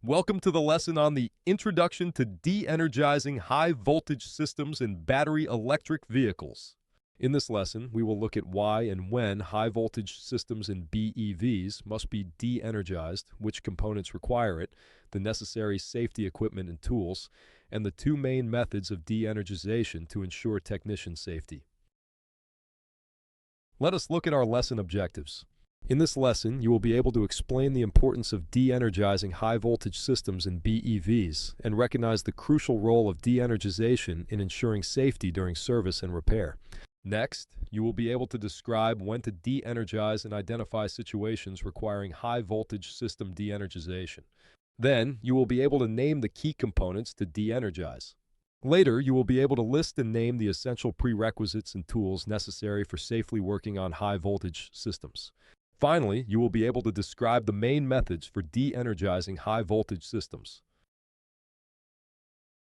Welcome to the lesson on the Introduction to De-Energizing High Voltage Systems in Battery Electric Vehicles. In this lesson, we will look at why and when high voltage systems in BEVs must be de-energized, which components require it, the necessary safety equipment and tools, and the two main methods of de-energization to ensure technician safety. Let us look at our lesson objectives. In this lesson, you will be able to explain the importance of de-energizing high-voltage systems in BEVs and recognize the crucial role of de-energization in ensuring safety during service and repair. Next, you will be able to describe when to de-energize and identify situations requiring high-voltage system de-energization. Then, you will be able to name the key components to de-energize. Later, you will be able to list and name the essential prerequisites and tools necessary for safely working on high-voltage systems. Finally, you will be able to describe the main methods for de-energizing high-voltage systems.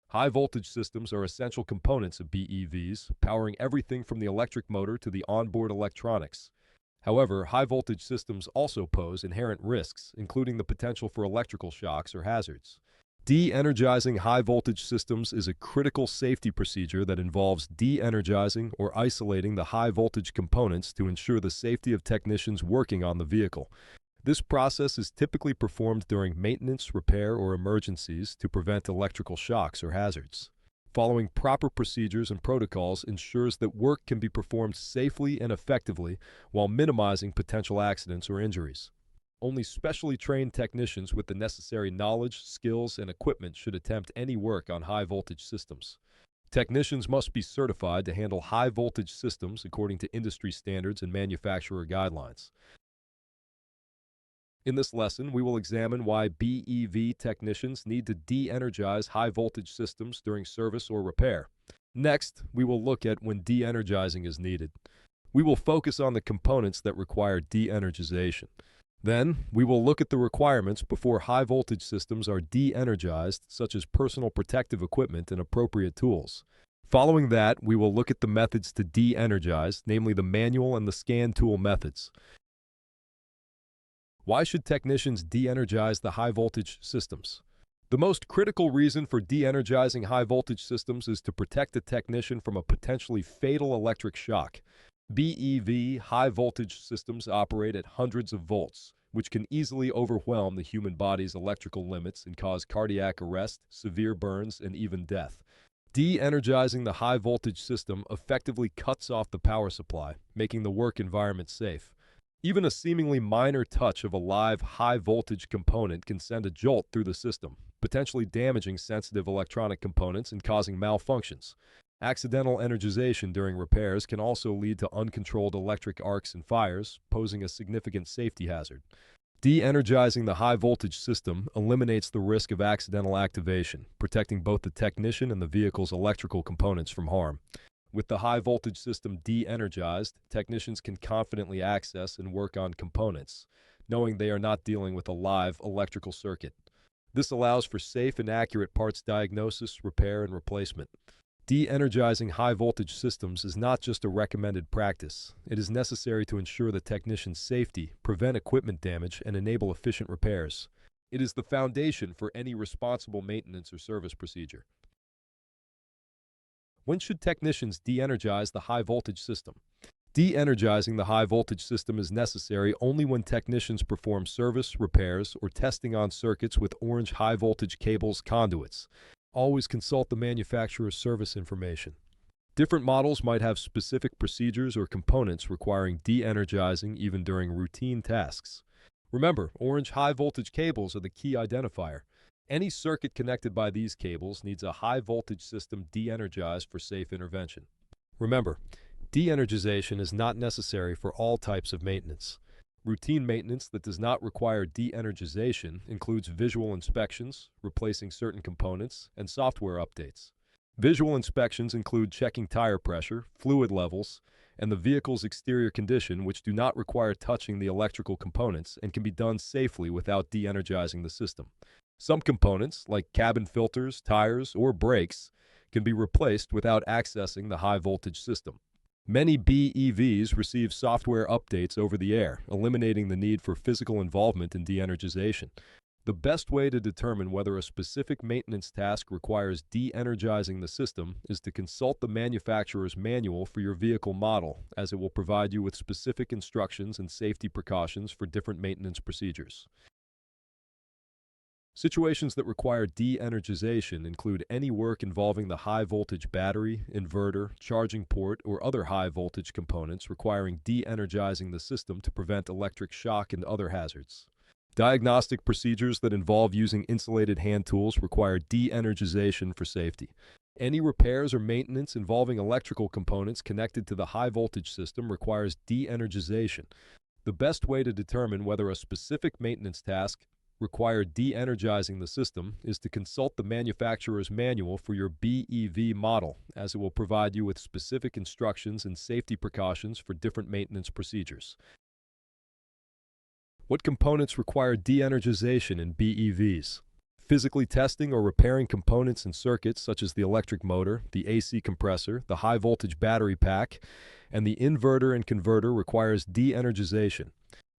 High-voltage systems are essential components of BEVs, powering everything from the electric motor to the onboard electronics. However, high-voltage systems also pose inherent risks, including the potential for electrical shocks or hazards. De-energizing high-voltage systems is a critical safety procedure that involves de-energizing or isolating the high-voltage components to ensure the safety of technicians working on the vehicle. This process is typically performed during maintenance, repair, or emergencies to prevent electrical shocks or hazards. Following proper procedures and protocols ensures that work can be performed safely and effectively while minimizing potential accidents or injuries. Only specially trained technicians with the necessary knowledge, skills, and equipment should attempt any work on high-voltage systems. Technicians must be certified to handle high-voltage systems according to industry standards and manufacturer guidelines. In this lesson, we will examine why BEV technicians need to de-energize high-voltage systems during service or repair. Next, we will look at when de-energizing is needed. We will focus on the components that require de-energization. Then, we will look at the requirements before high-voltage systems are de-energized, such as personal protective equipment and appropriate tools. Following that, we will look at the methods to de-energize, namely the manual and the scan tool methods. Why should technicians de-energize the high-voltage systems? The most critical reason for de-energizing high-voltage systems is to protect the technician from a potentially fatal electric shock. BEV high-voltage systems operate at hundreds of volts, which can easily overwhelm the human body's electrical limits and cause cardiac arrest, severe burns, and even death. De-energizing the high-voltage system effectively cuts off the power supply, making the work environment safe. Even a seemingly minor touch of a live high-voltage component can send a jolt through the system, potentially damaging sensitive electronic components and causing malfunctions. Accidental energization during repairs can also lead to uncontrolled electric arcs and fires, posing a significant safety hazard. De-energizing the high-voltage system eliminates the risk of accidental activation, protecting both the technician and the vehicle's electrical components from harm. With the high-voltage system de-energized, technicians can confidently access and work on components, knowing they are not dealing with a live electrical circuit. This allows for safe and accurate parts diagnosis, repair, and replacement. De-energizing high-voltage systems is not just a recommended practice. It is necessary to ensure the technician's safety, prevent equipment damage, and enable efficient repairs. It is the foundation for any responsible maintenance or service procedure. When should technicians de-energize the high-voltage system? De-energizing the high-voltage system is necessary only when technicians perform service, repairs, or testing on circuits with orange high-voltage cables conduits. Always consult the manufacturer's service information. Different models might have specific procedures or components requiring de-energizing even during routine tasks. Remember, orange high-voltage cables are the key identifier. Any circuit connected by these cables needs a high-voltage system de-energized for safe intervention. Remember, de-energization is not necessary for all types of maintenance. Routine maintenance that does not require de-energization includes visual inspections, replacing certain components, and software updates. Visual inspections include checking tire pressure, fluid levels, and the vehicle's exterior condition, which do not require touching the electrical components and can be done safely without de-energizing the system. Some components, like cabin filters, tires, or brakes, can be replaced without accessing the high-voltage system. Many BEVs receive software updates over the air, eliminating the need for physical involvement in de-energization. The best way to determine whether a specific maintenance task requires de-energizing the system is to consult the manufacturer's manual for your vehicle model, as it will provide you with specific instructions and safety precautions for different maintenance procedures. Situations that require de-energization include any work involving the high-voltage battery, inverter, charging port, or other high-voltage components requiring de-energizing the system to prevent electric shock and other hazards. Diagnostic procedures that involve using insulated hand tools require de-energization for safety. Any repairs or maintenance involving electrical components connected to the high-voltage system requires de-energization. The best way to determine whether a specific maintenance task requires de-energizing the system is to consult the manufacturer's manual for your BEV model, as it will provide you with specific instructions and safety precautions for different maintenance procedures. What components require de-energization in BEVs? Physically testing or repairing components and circuits such as the electric motor, the AC compressor, the high-voltage battery pack, and the inverter and converter requires de-energization.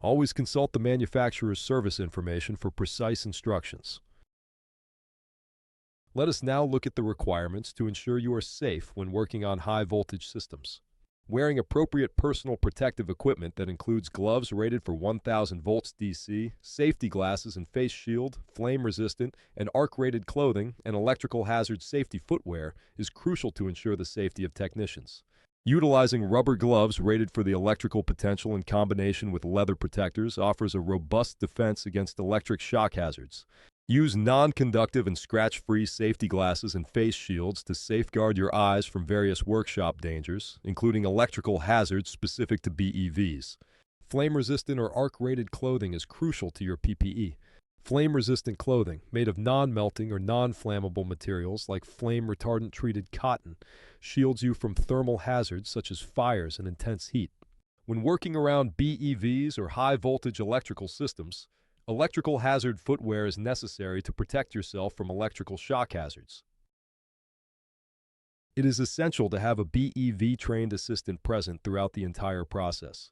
Always consult the manufacturer's service information for precise instructions. Let us now look at the requirements to ensure you are safe when working on high-voltage systems. Wearing appropriate personal protective equipment that includes gloves rated for 1000 volts DC, safety glasses and face shield, flame-resistant, and arc-rated clothing, and electrical hazard safety footwear is crucial to ensure the safety of technicians. Utilizing rubber gloves rated for the electrical potential in combination with leather protectors offers a robust defense against electric shock hazards. Use non-conductive and scratch-free safety glasses and face shields to safeguard your eyes from various workshop dangers, including electrical hazards specific to BEVs. Flame-resistant or arc-rated clothing is crucial to your PPE. Flame-resistant clothing, made of non-melting or non-flammable materials like flame-retardant treated cotton, shields you from thermal hazards such as fires and intense heat. When working around BEVs or high-voltage electrical systems, electrical hazard footwear is necessary to protect yourself from electrical shock hazards. It is essential to have a BEV-trained assistant present throughout the entire process.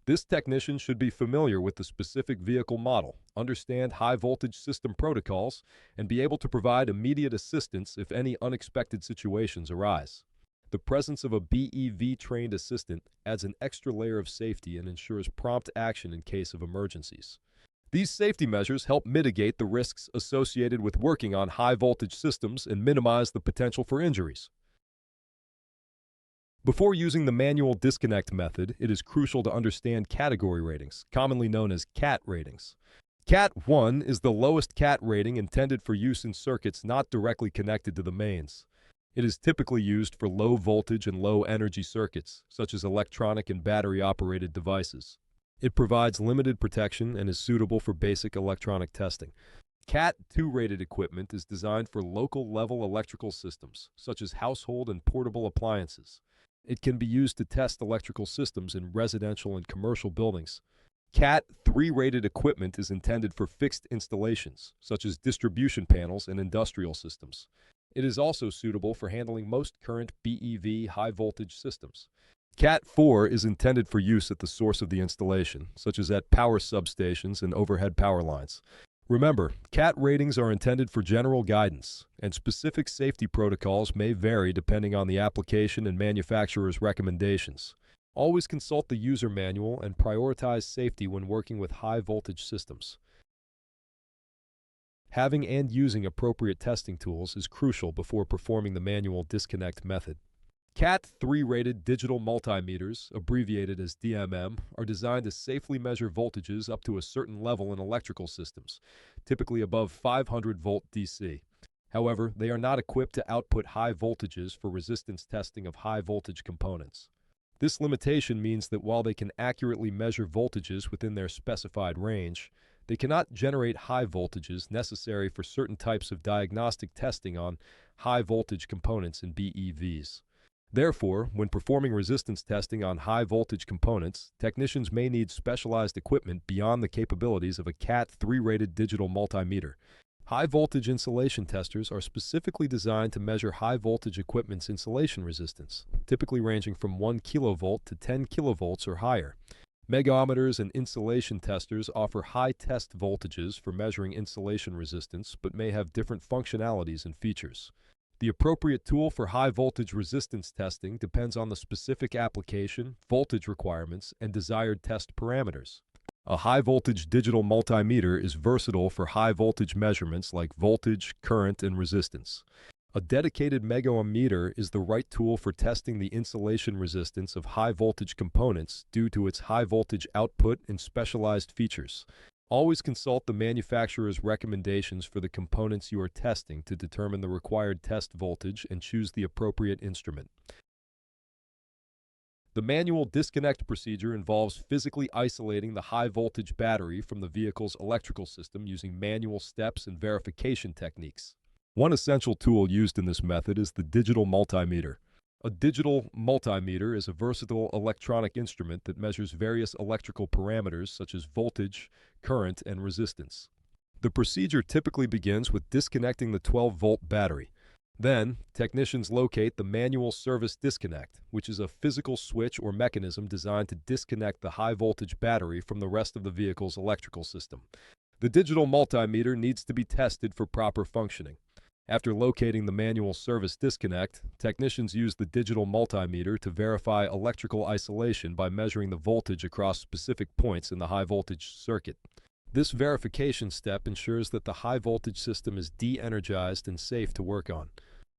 This technician should be familiar with the specific vehicle model, understand high-voltage system protocols, and be able to provide immediate assistance if any unexpected situations arise. The presence of a BEV-trained assistant adds an extra layer of safety and ensures prompt action in case of emergencies. These safety measures help mitigate the risks associated with working on high-voltage systems and minimize the potential for injuries. Before using the manual disconnect method, it is crucial to understand category ratings, commonly known as CAT ratings. CAT 1 is the lowest CAT rating intended for use in circuits not directly connected to the mains. It is typically used for low voltage and low energy circuits, such as electronic and battery-operated devices. It provides limited protection and is suitable for basic electronic testing. CAT 2 rated equipment is designed for local-level electrical systems, such as household and portable appliances. It can be used to test electrical systems in residential and commercial buildings. CAT 3 rated equipment is intended for fixed installations, such as distribution panels and industrial systems. It is also suitable for handling most current BEV high-voltage systems. CAT 4 is intended for use at the source of the installation, such as at power substations and overhead power lines. Remember, CAT ratings are intended for general guidance, and specific safety protocols may vary depending on the application and manufacturer's recommendations. Always consult the user manual and prioritize safety when working with high-voltage systems. Having and using appropriate testing tools is crucial before performing the manual disconnect method. CAT 3 rated digital multimeters, abbreviated as DMM, are designed to safely measure voltages up to a certain level in electrical systems, typically above 500 volt DC. However, they are not equipped to output high voltages for resistance testing of high voltage components. This limitation means that while they can accurately measure voltages within their specified range, they cannot generate high voltages necessary for certain types of diagnostic testing on high voltage components in BEVs. Therefore, when performing resistance testing on high-voltage components, technicians may need specialized equipment beyond the capabilities of a CAT 3 rated digital multimeter. High-voltage insulation testers are specifically designed to measure high-voltage equipment's insulation resistance, typically ranging from 1 kilovolt to 10 kilovolts or higher. Megometers and insulation testers offer high test voltages for measuring insulation resistance, but may have different functionalities and features. The appropriate tool for high voltage resistance testing depends on the specific application, voltage requirements, and desired test parameters. A high-voltage digital multimeter is versatile for high-voltage measurements like voltage, current, and resistance. A dedicated megometer is the right tool for testing the insulation resistance of high-voltage components due to its high-voltage output and specialized features. Always consult the manufacturer's recommendations for the components you are testing to determine the required test voltage and choose the appropriate instrument. The manual disconnect procedure involves physically isolating the high-voltage battery from the vehicle's electrical system using manual steps and verification techniques. One essential tool used in this method is the digital multimeter. A digital multimeter is a versatile electronic instrument that measures various electrical parameters such as voltage, current, and resistance. The procedure typically begins with disconnecting the 12-volt battery. Then, technicians locate the manual service disconnect, which is a physical switch or mechanism designed to disconnect the high-voltage battery from the rest of the vehicle's electrical system. The digital multimeter needs to be tested for proper functioning. After locating the manual service disconnect, technicians use the digital multimeter to verify electrical isolation by measuring the voltage across specific points in the high-voltage circuit. This verification step ensures that the high-voltage system is de-energized and safe to work on.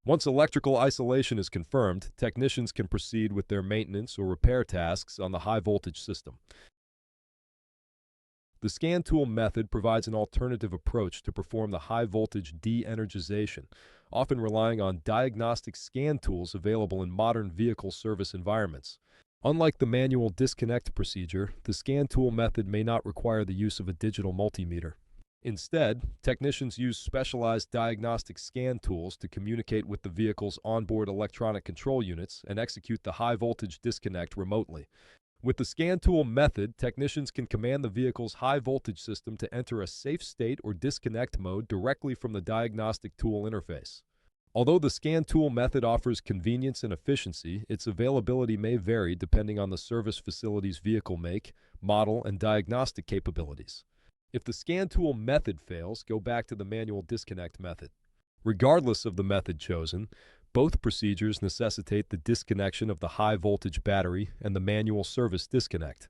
Once electrical isolation is confirmed, technicians can proceed with their maintenance or repair tasks on the high-voltage system. The scan tool method provides an alternative approach to perform the high-voltage de-energization, often relying on diagnostic scan tools available in modern vehicle service environments. Unlike the manual disconnect procedure, the scan tool method may not require the use of a digital multimeter. Instead, technicians use specialized diagnostic scan tools to communicate with the vehicle's onboard electronic control units and execute the high-voltage disconnect remotely. With the scan tool method, technicians can command the vehicle's high-voltage system to enter a safe state or disconnect mode directly from the diagnostic tool interface. Although the scan tool method offers convenience and efficiency, its availability may vary depending on the service facility's vehicle make, model, and diagnostic capabilities. If the scan tool method fails, go back to the manual disconnect method. Regardless of the method chosen, both procedures necessitate the disconnection of the high-voltage battery and the manual service disconnect.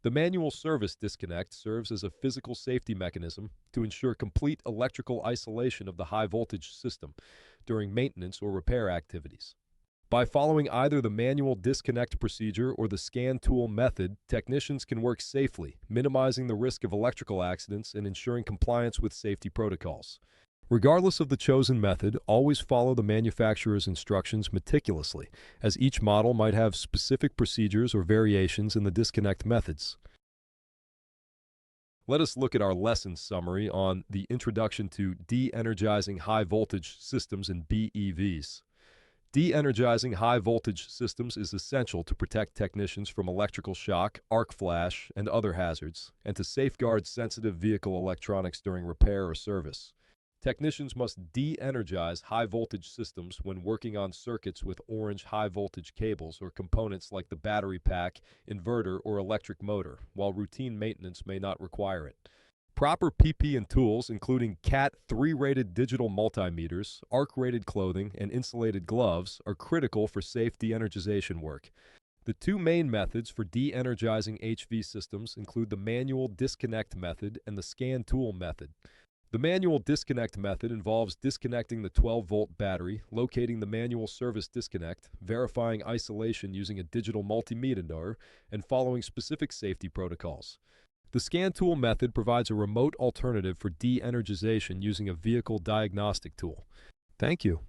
The manual service disconnect serves as a physical safety mechanism to ensure complete electrical isolation of the high-voltage system during maintenance or repair activities. By following either the manual disconnect procedure or the scan tool method, technicians can work safely, minimizing the risk of electrical accidents and ensuring compliance with safety protocols. Regardless of the chosen method, always follow the manufacturer's instructions meticulously, as each model might have specific procedures or variations in the disconnect methods. Let us look at our lesson summary on the introduction to de-energizing high-voltage systems in BEVs. De-energizing high-voltage systems is essential to protect technicians from electrical shock, arc flash, and other hazards, and to safeguard sensitive vehicle electronics during repair or service. Technicians must de-energize high-voltage systems when working on circuits with orange high-voltage cables or components like the battery pack, inverter, or electric motor, while routine maintenance may not require it. Proper PP and tools, including CAT 3-rated digital multimeters, ARC-rated clothing, and insulated gloves, are critical for safe de-energization work. The two main methods for de-energizing HV systems include the manual disconnect method and the scan tool method. The manual disconnect method involves disconnecting the 12-volt battery, locating the manual service disconnect, verifying isolation using a digital multimeter, and following specific safety protocols. The scan tool method provides a remote alternative for de-energization using a vehicle diagnostic tool. Thank you.